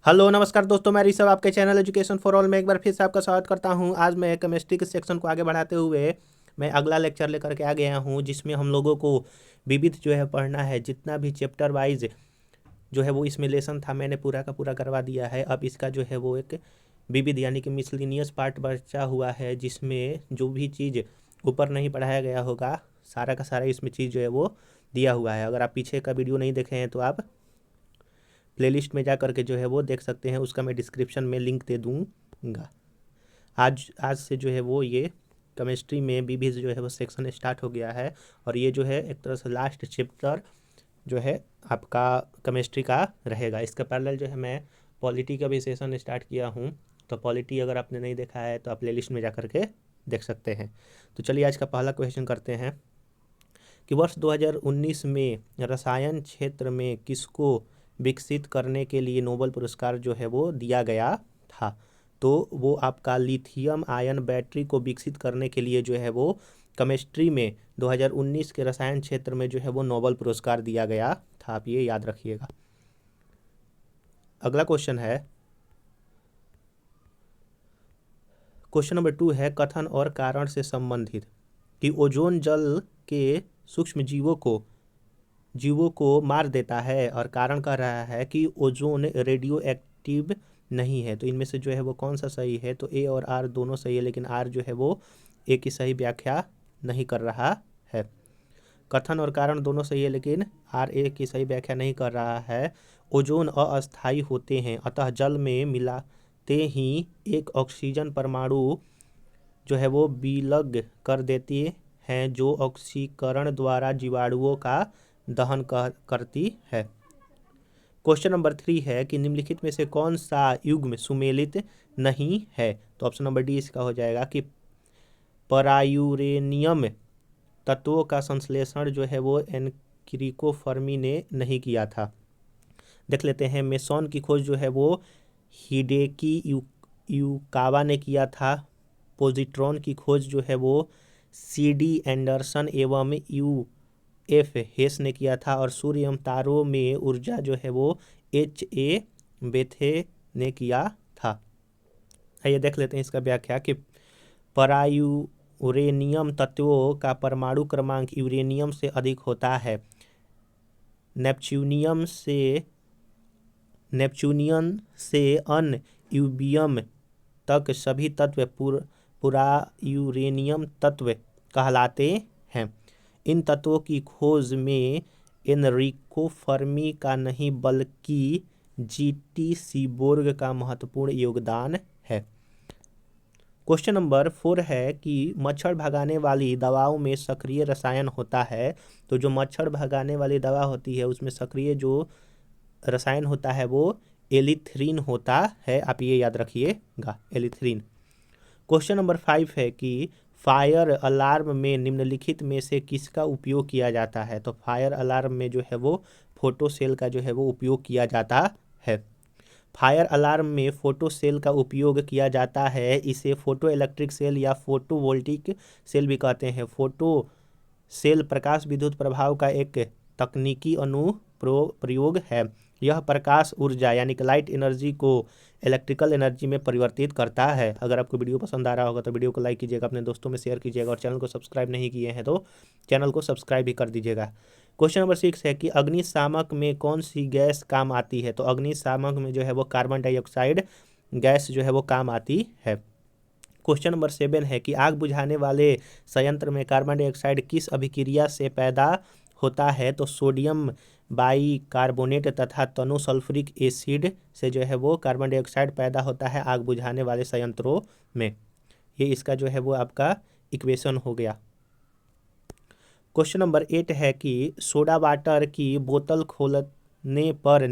Hello नमस्कार दोस्तों, मैं ऋषभ आपके चैनल एजुकेशन फॉर ऑल में एक बार फिर से आपका स्वागत करता हूं। आज मैं केमिस्ट्री के सेक्शन को आगे बढ़ाते हुए मैं अगला लेक्चर लेकर के आ गया हूं, जिसमें हम लोगों को विविध जो है पढ़ना है। जितना भी चैप्टर वाइज जो है वो इसमें लेसन था मैंने पूरा का पूरा करवा दिया है। अब इसका जो है वो एक विविध यानी कि मिसलिनियस पार्ट बचा हुआ है, जिसमें जो भी चीज़ ऊपर नहीं पढ़ाया गया होगा सारा का सारा इसमें चीज़ जो है वो दिया हुआ है। अगर आप पीछे का वीडियो नहीं देखे हैं तो आप प्लेलिस्ट में जा करके जो है वो देख सकते हैं, उसका मैं डिस्क्रिप्शन में लिंक दे दूँगा। आज आज से जो है वो ये केमिस्ट्री में भी जो है वो सेक्शन स्टार्ट हो गया है, और ये जो है एक तरह से लास्ट चैप्टर जो है आपका केमिस्ट्री का रहेगा। इसके पैरेलल जो है मैं पॉलिटी का भी सेशन स्टार्ट किया हूँ, तो पॉलिटी अगर आपने नहीं देखा है तो आप प्लेलिस्ट में जा करके देख सकते हैं। तो चलिए आज का पहला क्वेश्चन करते हैं कि वर्ष 2019 में रसायन क्षेत्र में किसको विकसित करने के लिए नोबेल पुरस्कार जो है वो दिया गया था। तो वो आपका लिथियम आयन बैटरी को विकसित करने के लिए जो है वो केमिस्ट्री में 2019 के रसायन क्षेत्र में जो है वो नोबेल पुरस्कार दिया गया था। आप ये याद रखिएगा। अगला क्वेश्चन है, क्वेश्चन नंबर 2 है कथन और कारण से संबंधित कि ओजोन जल के सूक्ष्म जीवों को मार देता है, और कारण कह रहा है कि ओजोन रेडियो एक्टिव नहीं है। तो इनमें से जो है वो कौन सा सही है। तो ए और आर दोनों सही है, लेकिन आर जो है वो ए की सही व्याख्या नहीं कर रहा है। कथन और कारण दोनों सही है, लेकिन आर ए की सही व्याख्या नहीं कर रहा है। ओजोन अस्थायी होते हैं, अतः जल में मिलाते ही एक ऑक्सीजन परमाणु जो है वो विलग कर देती हैं, जो ऑक्सीकरण द्वारा जीवाणुओं का दहन करती है। क्वेश्चन नंबर 3 है कि निम्नलिखित में से कौन सा युग्म सुमेलित नहीं है। तो ऑप्शन नंबर डी इसका हो जाएगा कि परायूरेनियम तत्वों का संश्लेषण जो है वो एनक्रिको फर्मी ने नहीं किया था। देख लेते हैं, मेसॉन की खोज जो है वो हिडेकी युकावा ने किया था। पोजिट्रॉन की खोज जो है वो सीडी एंडरसन एवं एफ हेस ने किया था, और सूर्य एवं तारों में ऊर्जा जो है वो एच ए बेथे ने किया था। आइए देख लेते हैं इसका व्याख्या कि परायूरेनियम तत्वों का परमाणु क्रमांक यूरेनियम से अधिक होता है। नेपच्यूनियन से अनयूबियम तक सभी तत्व पुरायूरेनियम तत्व कहलाते हैं। इन तत्वों की खोज में एनरिको फर्मी का नहीं बल्कि जीटी सीबोर्ग का महत्वपूर्ण योगदान है। क्वेश्चन नंबर 4 है कि मच्छर भगाने वाली दवाओं में सक्रिय रसायन होता है। तो जो मच्छर भगाने वाली दवा होती है उसमें सक्रिय जो रसायन होता है वो एलिथ्रीन होता है। आप ये याद रखिएगा, एलिथ्रीन। क्वेश्चन नंबर 5 है कि फायर अलार्म में निम्नलिखित में से किसका उपयोग किया जाता है। तो फायर अलार्म में जो है वो फोटो सेल का जो है वो उपयोग किया जाता है। फायर अलार्म में फोटो सेल का उपयोग किया जाता है। इसे फोटो इलेक्ट्रिक सेल या फोटो वोल्टिक सेल भी कहते हैं। फोटो सेल प्रकाश विद्युत प्रभाव का एक तकनीकी अनुप्रयोग है। यह प्रकाश ऊर्जा यानी कि लाइट एनर्जी को इलेक्ट्रिकल एनर्जी में परिवर्तित करता है। अगर आपको वीडियो पसंद आ रहा होगा तो वीडियो को लाइक कीजिएगा, अपने दोस्तों में शेयर कीजिएगा, और चैनल को सब्सक्राइब नहीं किए हैं तो चैनल को सब्सक्राइब भी कर दीजिएगा। क्वेश्चन नंबर 6 है कि अग्निशामक में कौन सी गैस काम आती है। तो अग्निशामक में जो है वो कार्बन डाइऑक्साइड गैस जो है वो काम आती है। क्वेश्चन नंबर 7 है कि आग बुझाने वाले संयंत्र में कार्बन डाइऑक्साइड किस अभिक्रिया से पैदा होता है। तो सोडियम बाइकार्बोनेट तथा तनु सल्फ्यूरिक एसिड से जो है वो कार्बन डाइऑक्साइड पैदा होता है आग बुझाने वाले संयंत्रों में। ये इसका जो है वो आपका इक्वेशन हो गया। क्वेश्चन नंबर 8 है कि सोडा वाटर की बोतल खोलने पर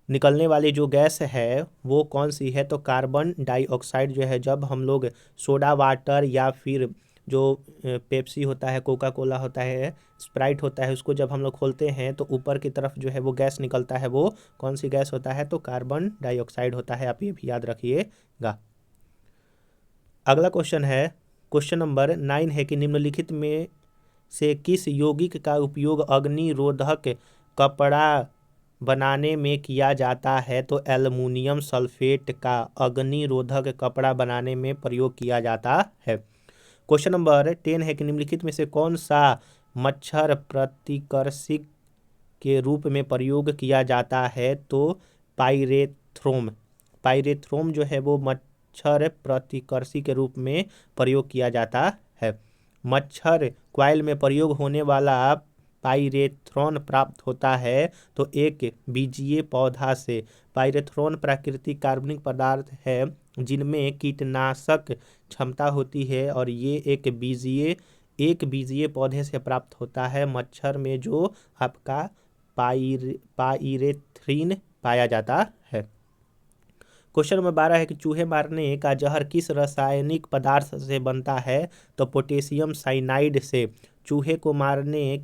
निकलने वाली जो गैस है वो कौन सी है। तो कार्बन डाइऑक्साइड जो है, जब हम लोग सोडा वाटर या फिर जो पेप्सी होता है, कोका कोला होता है, स्प्राइट होता है, उसको जब हम लोग खोलते हैं तो ऊपर की तरफ जो है वो गैस निकलता है, वो कौन सी गैस होता है। तो कार्बन डाइऑक्साइड होता है। आप ये भी याद रखिएगा। अगला क्वेश्चन है, क्वेश्चन नंबर 9 है कि निम्नलिखित में से किस यौगिक का उपयोग अग्निरोधक कपड़ा बनाने में किया जाता है तो एल्युमिनियम सल्फेट का अग्निरोधक कपड़ा बनाने में प्रयोग किया जाता है। क्वेश्चन नंबर 10 है कि निम्नलिखित में से कौन सा मच्छर प्रतिकर्षक के रूप में प्रयोग किया जाता है तो पाइरेथ्रोम। पाइरेथ्रोम जो है वो मच्छर प्रतिकर्षी के रूप में प्रयोग किया जाता है। मच्छर कॉइल में प्रयोग होने वाला पाइरेथ्रॉन प्राप्त होता है तो एक बीजीय पौधा से। पाइरेथ्रॉन प्राकृतिक कार्बनिक पदार्थ है जिनमें कीटनाशक क्षमता होती है और ये एक बीजीय पौधे से प्राप्त होता है। मच्छर में जो आपका पाइरेथ्रिन पाया जाता है। क्वेश्चन नंबर 12 है कि चूहे मारने का जहर किस रासायनिक पदार्थ से बनता है तो पोटेशियम साइनाइड से। चूहे को मारने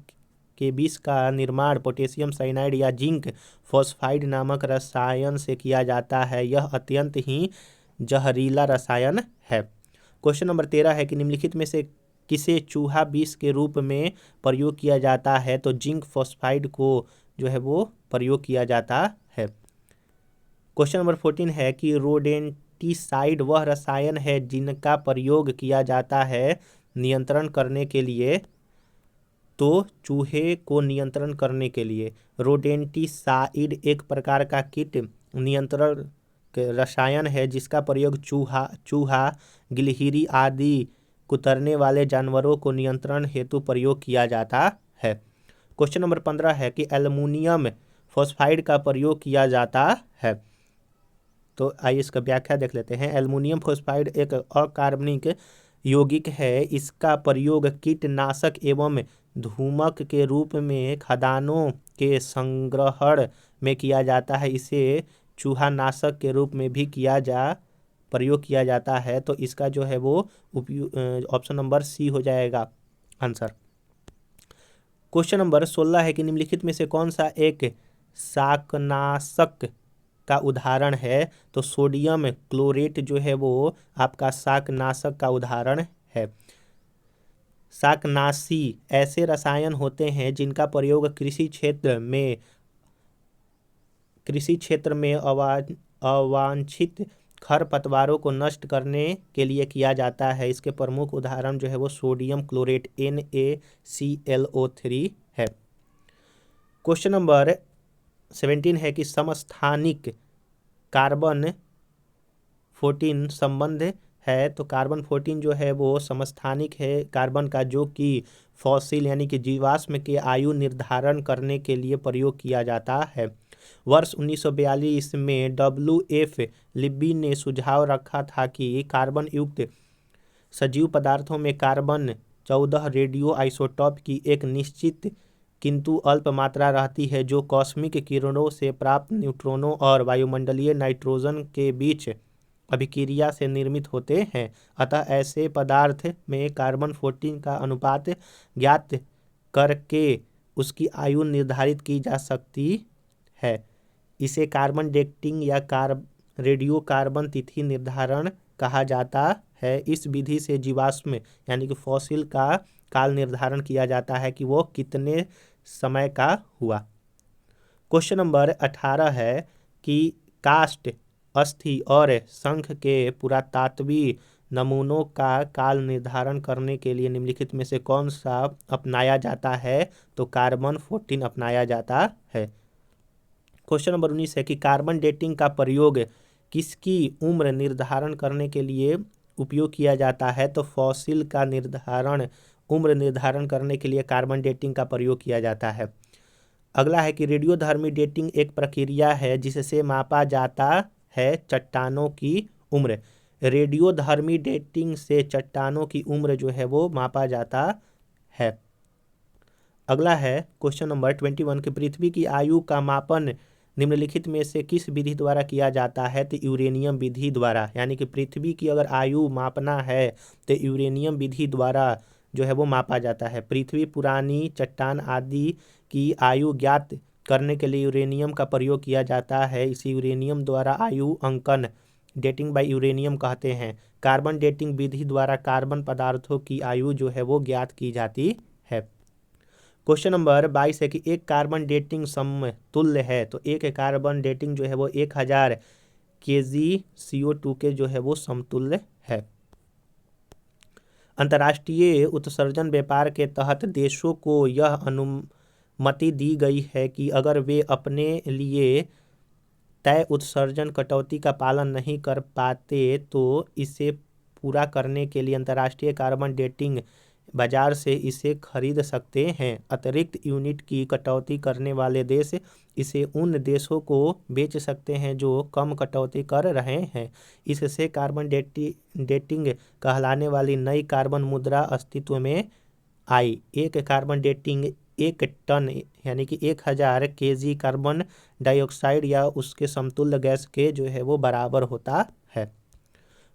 के विष का निर्माण पोटेशियम साइनाइड या जिंक फॉस्फाइड नामक रसायन से किया जाता है। यह अत्यंत ही जहरीला रसायन है। क्वेश्चन नंबर 13 है कि निम्नलिखित में से किसे चूहा विष के रूप में प्रयोग किया जाता है तो जिंक फॉस्फाइड को जो है वो प्रयोग किया जाता है। क्वेश्चन नंबर 14 है कि रोडेंटिसाइड वह रसायन है जिनका प्रयोग किया जाता है नियंत्रण करने के लिए तो चूहे को नियंत्रण करने के लिए। रोडेंटिसाइड एक प्रकार का कीट नियंत्रण रसायन है जिसका प्रयोग चूहा गिलहरी आदि कुतरने वाले जानवरों को नियंत्रण हेतु प्रयोग किया जाता है। क्वेश्चन नंबर 15 है कि एल्युमिनियम फॉस्फाइड का प्रयोग किया जाता है तो आइए इसका व्याख्या देख लेते हैं। एल्युमिनियम फॉस्फाइड एक अकार्बनिक यौगिक है। इसका प्रयोग कीटनाशक एवं धूमक के रूप में खदानों के संग्रहण में किया जाता है। इसे चूहानाशक के रूप में भी प्रयोग किया जाता है तो इसका जो है वो ऑप्शन नंबर सी हो जाएगा आंसर। क्वेश्चन नंबर 16 है कि निम्नलिखित में से कौन सा एक शाकनाशक का उदाहरण है तो सोडियम क्लोरेट जो है वो आपका शाकनाशक का उदाहरण है। शाकनाशी ऐसे रसायन होते हैं जिनका प्रयोग कृषि क्षेत्र में अवांछित खरपतवारों को नष्ट करने के लिए किया जाता है। इसके प्रमुख उदाहरण जो है वो सोडियम क्लोरेट NaClO3 है। क्वेश्चन नंबर 17 है कि समस्थानिक कार्बन 14 संबंध है तो कार्बन 14 जो है वो समस्थानिक है कार्बन का जो कि फॉसिल यानी कि जीवाश्म के आयु निर्धारण करने के लिए प्रयोग किया जाता है। वर्ष 1942 में WF लिब्बी ने सुझाव रखा था कि कार्बन युक्त सजीव पदार्थों में कार्बन 14 रेडियो आइसोटॉप की एक निश्चित किंतु अल्प मात्रा रहती है जो कॉस्मिक किरणों से प्राप्त न्यूट्रॉनों और वायुमंडलीय नाइट्रोजन के बीच अभिक्रिया से निर्मित होते हैं। अतः ऐसे पदार्थ में कार्बन 14 का अनुपात ज्ञात करके उसकी आयु निर्धारित की जा सकती है। इसे कार्बन डेटिंग या रेडियो कार्बन तिथि निर्धारण कहा जाता है। इस विधि से जीवाश्म यानी कि फॉसिल का काल निर्धारण किया जाता है कि वो कितने समय का हुआ। क्वेश्चन नंबर 18 है कि काष्ठ अस्थि और शंख के पुरातात्विक नमूनों का काल निर्धारण करने के लिए निम्नलिखित में से कौन सा अपनाया जाता है तो कार्बन 14 अपनाया जाता है। क्वेश्चन नंबर 19 है कि कार्बन डेटिंग का प्रयोग किसकी उम्र निर्धारण करने के लिए उपयोग किया जाता है तो फॉसिल का उम्र निर्धारण करने के लिए कार्बन डेटिंग का प्रयोग किया जाता है। अगला है कि रेडियोधर्मी डेटिंग एक प्रक्रिया है जिससे मापा जाता है चट्टानों की उम्र। रेडियोधर्मी डेटिंग से चट्टानों की उम्र जो है वो मापा जाता है। अगला है क्वेश्चन नंबर 21 कि पृथ्वी की आयु का मापन निम्नलिखित में से किस विधि द्वारा किया जाता है तो यूरेनियम विधि द्वारा। यानी कि पृथ्वी की अगर आयु मापना है तो यूरेनियम विधि द्वारा जो है वो मापा जाता है। पृथ्वी पुरानी चट्टान आदि की आयु ज्ञात करने के लिए यूरेनियम का प्रयोग किया जाता है। इसी यूरेनियम द्वारा आयु अंकन डेटिंग बाय यूरेनियम कहते हैं। कार्बन डेटिंग विधि द्वारा कार्बन पदार्थों की आयु जो है वो ज्ञात की जाती है। क्वेश्चन नंबर 22 है कि एक कार्बन डेटिंग समतुल्य है, तो एक कार्बन डेटिंग जो है वो 1000 kg CO2 के जो है वो समतुल्य है। अंतर्राष्ट्रीय उत्सर्जन व्यापार के तहत देशों को यह अनुमति दी गई है कि अगर वे अपने लिए तय उत्सर्जन कटौती का पालन नहीं कर पाते तो इसे पूरा करने के लिए अंतर्राष्ट्रीय कार्बन डेटिंग बाजार से इसे खरीद सकते हैं। अतिरिक्त यूनिट की कटौती करने वाले देश इसे उन देशों को बेच सकते हैं जो कम कटौती कर रहे हैं। इससे कार्बन डेटिंग कहलाने वाली नई कार्बन मुद्रा अस्तित्व में आई। एक कार्बन डेटिंग 1 टन यानी कि 1000 kg कार्बन डाइऑक्साइड या उसके समतुल्य गैस के जो है वो बराबर होता है।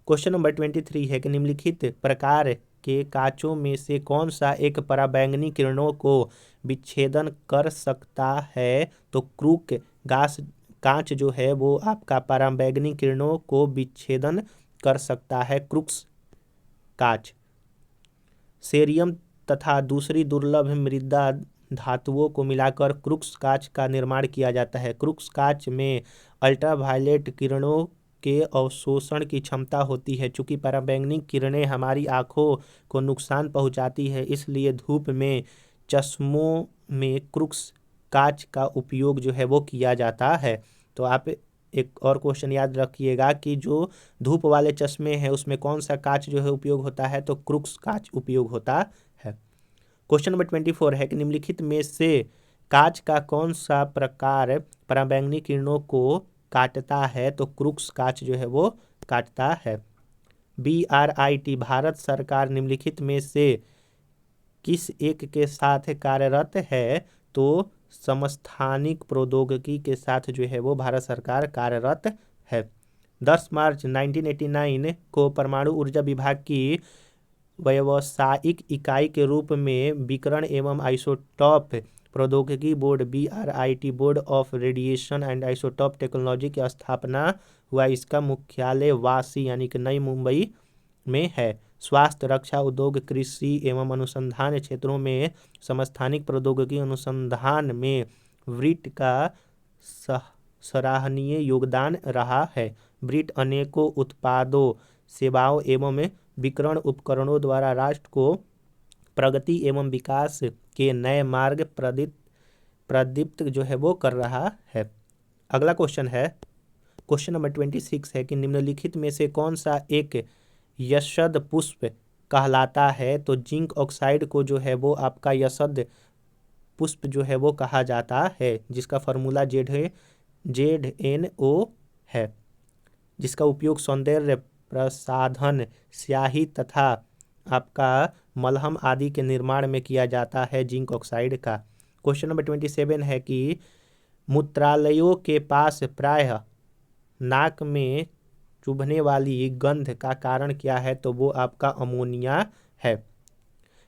क्वेश्चन नंबर 23 है कि निम्नलिखित प्रकार के कांचों में से कौन सा एक पराबैंगनी किरणों को विच्छेदन कर सकता है। तो क्रूक कांच जो है वो आपका पराबैंगनी किरणों को विच्छेदन कर सकता है। क्रूक्स कांच सेरियम तथा दूसरी दुर्लभ मृदा धातुओं को मिलाकर क्रूक्स कांच का निर्माण किया जाता है। क्रूक्स कांच में अल्ट्रावायलेट किरणों के अवशोषण की क्षमता होती है। चूंकि पराबैंगनी किरणें हमारी आंखों को नुकसान पहुंचाती है, इसलिए धूप में चश्मों में क्रूक्स कांच का उपयोग जो है वो किया जाता है। तो आप एक और क्वेश्चन याद रखिएगा कि जो धूप वाले चश्मे हैं उसमें कौन सा कांच जो है उपयोग होता है, तो क्रूक्स कांच उपयोग होता है। क्वेश्चन नंबर 24 है कि निम्नलिखित में से कांच का कौन सा प्रकार पराबैंगनी किरणों को काटता है। तो क्रूक्स कांच जो है वो काटता है। BRIT भारत सरकार निम्नलिखित में से किस एक के साथ कार्यरत है। तो समस्थानिक प्रौद्योगिकी के साथ जो है वो भारत सरकार कार्यरत है। 10 मार्च 1989 को परमाणु ऊर्जा विभाग की व्यावसायिक इकाई के रूप में विकिरण एवं आइसोटॉप प्रौद्योगिकी board BRIT board of radiation and isotope technology की स्थापना हुआ। इसका मुख्यालय वाशी यानी कि नई मुंबई में है। स्वास्थ्य, रक्षा, उद्योग, कृषि एवं अनुसंधान क्षेत्रों में समस्थानिक प्रौद्योगिकी अनुसंधान में ब्रिट का सराहनीय योगदान रहा है। ब्रिट अनेकों उत्पादों, सेवाओं एवं विकिरण उपकरणों द्वारा राष्ट्र को प्रगति एवं विकास के नए मार्ग प्रदीप्त जो है वो कर रहा है। अगला क्वेश्चन है, क्वेश्चन नंबर 26 है कि निम्नलिखित में से कौन सा एक यशद पुष्प कहलाता है। तो जिंक ऑक्साइड को जो है वो आपका यशद पुष्प जो है वो कहा जाता है, जिसका फॉर्मूला ZnO है, जिसका उपयोग सौंदर्य प्रसाधन, स्याही तथा आपका मलहम आदि के निर्माण में किया जाता है जिंक ऑक्साइड का। क्वेश्चन नंबर 27 है कि मूत्रालयों के पास प्रायः नाक में चुभने वाली गंध का कारण क्या है। तो वो आपका अमोनिया है।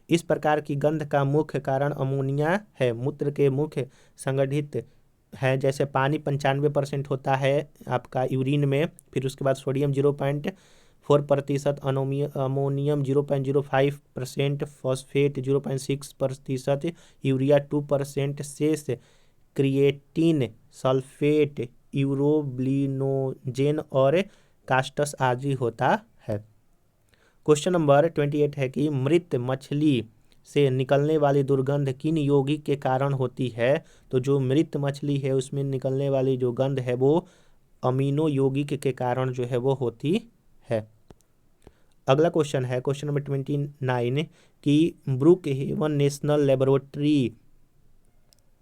इस प्रकार की गंध का मुख्य कारण अमोनिया है। मूत्र के मुख्य संगठित है, जैसे पानी 95% होता है आपका यूरिन में, फिर उसके बाद सोडियम 0.4%, अमोनियम 0.05%, फॉस्फेट 0.6%, यूरिया 2%, शेष क्रिएटिन, सल्फेट, यूरोबिलिनोजेन और कास्टस आदि होता है। क्वेश्चन नंबर 28 है कि मृत मछली से निकलने वाली दुर्गंध किन यौगिक के कारण होती है। तो जो मृत मछली है उसमें निकलने वाली जो गंध है वो अमीनो यौगिक के कारण जो है वो होती है। अगला क्वेश्चन है, क्वेश्चन नंबर 29 कि ब्रुक हेवन नेशनल लेबोरेटरी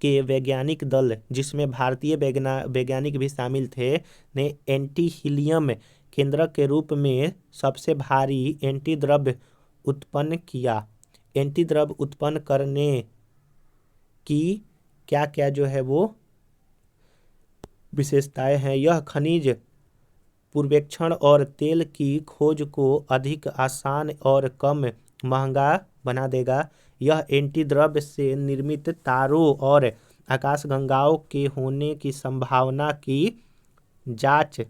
के वैज्ञानिक दल, जिसमें भारतीय वैज्ञानिक भी शामिल थे, ने एंटी हीलियम केंद्रक के रूप में सबसे भारी एंटी द्रव्य उत्पन्न किया। एंटी द्रव्य उत्पन्न करने की क्या क्या जो है वो विशेषताएं हैं। यह खनिज पूर्वेक्षण और तेल की खोज को अधिक आसान और कम महंगा बना देगा। यह एंटी द्रव्य से निर्मित तारों और आकाशगंगाओं के होने की संभावना की जांच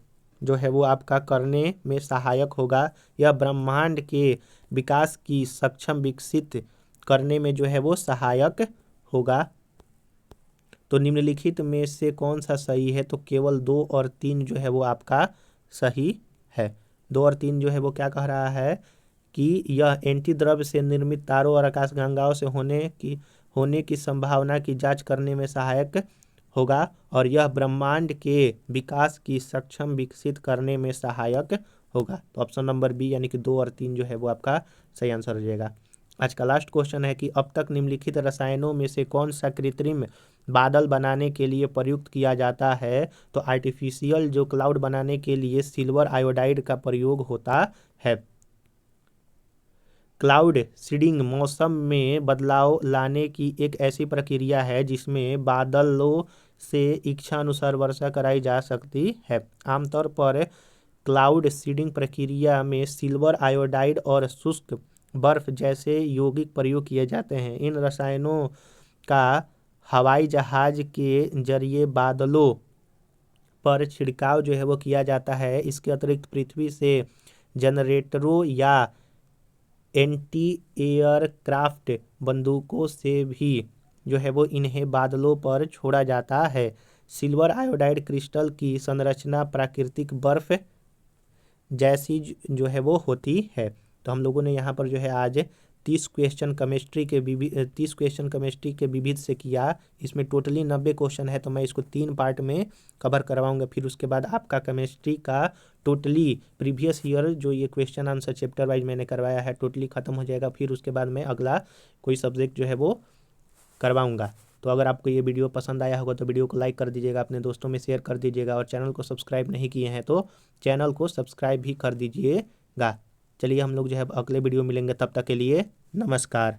जो है वो आपका करने में सहायक होगा। यह ब्रह्मांड के विकास की सक्षम विकसित करने में जो है वो सहायक होगा। तो निम्नलिखित में से कौन सा सही है? तो केवल 2 और 3 जो है वो आपका सही है। 2 और 3 जो है वो क्या कह रहा है कि यह एंटी द्रव्य से निर्मित तारों और आकाशगंगाओं से होने की संभावना की जांच करने में सहायक होगा और यह ब्रह्मांड के विकास की सक्षम विकसित करने में सहायक होगा। तो ऑप्शन नंबर बी यानी कि 2 और 3 जो है वो आपका सही आंसर हो जाएगा। आज का लास्ट क्वेश्चन है कि अब तक निम्नलिखित रसायनों में से कौन सा कृत्रिम बादल बनाने के लिए प्रयुक्त किया जाता है? तो आर्टिफिशियल जो क्लाउड बनाने के लिए सिल्वर आयोडाइड का प्रयोग होता है। क्लाउड सीडिंग मौसम में बदलाव लाने की एक ऐसी प्रक्रिया है जिसमें बादलों से इच्छानुसार वर्षा कराई जा सकती है। आमतौर पर क्लाउड सीडिंग प्रक्रिया में सिल्वर आयोडाइड और शुष्क बर्फ जैसे यौगिक प्रयोग किए जाते हैं। इन रसायनों का हवाई जहाज के जरिए बादलों पर छिड़काव जो है वो किया जाता है। इसके अतिरिक्त पृथ्वी से जनरेटरों या एंटी एयरक्राफ्ट बंदूकों से भी जो है वो इन्हें बादलों पर छोड़ा जाता है। सिल्वर आयोडाइड क्रिस्टल की संरचना प्राकृतिक बर्फ जैसी जो है वो होती है। तो हम लोगों ने यहाँ पर जो है आज 30 क्वेश्चन केमिस्ट्री के विविध से किया। इसमें टोटली 90 क्वेश्चन है, तो मैं इसको 3 पार्ट में कवर करवाऊंगा। फिर उसके बाद आपका केमिस्ट्री का टोटली प्रीवियस ईयर जो ये क्वेश्चन आंसर चैप्टर वाइज मैंने करवाया है टोटली खत्म हो जाएगा। फिर उसके बाद मैं अगला कोई सब्जेक्ट जो है वो करवाऊंगा। तो अगर आपको ये वीडियो पसंद आया होगा तो वीडियो को लाइक कर दीजिएगा, अपने दोस्तों में शेयर कर दीजिएगा और चैनल को सब्सक्राइब नहीं किए हैं तो चैनल को सब्सक्राइब भी कर दीजिएगा। चलिए हम लोग जो है अगले वीडियो मिलेंगे, तब तक के लिए नमस्कार।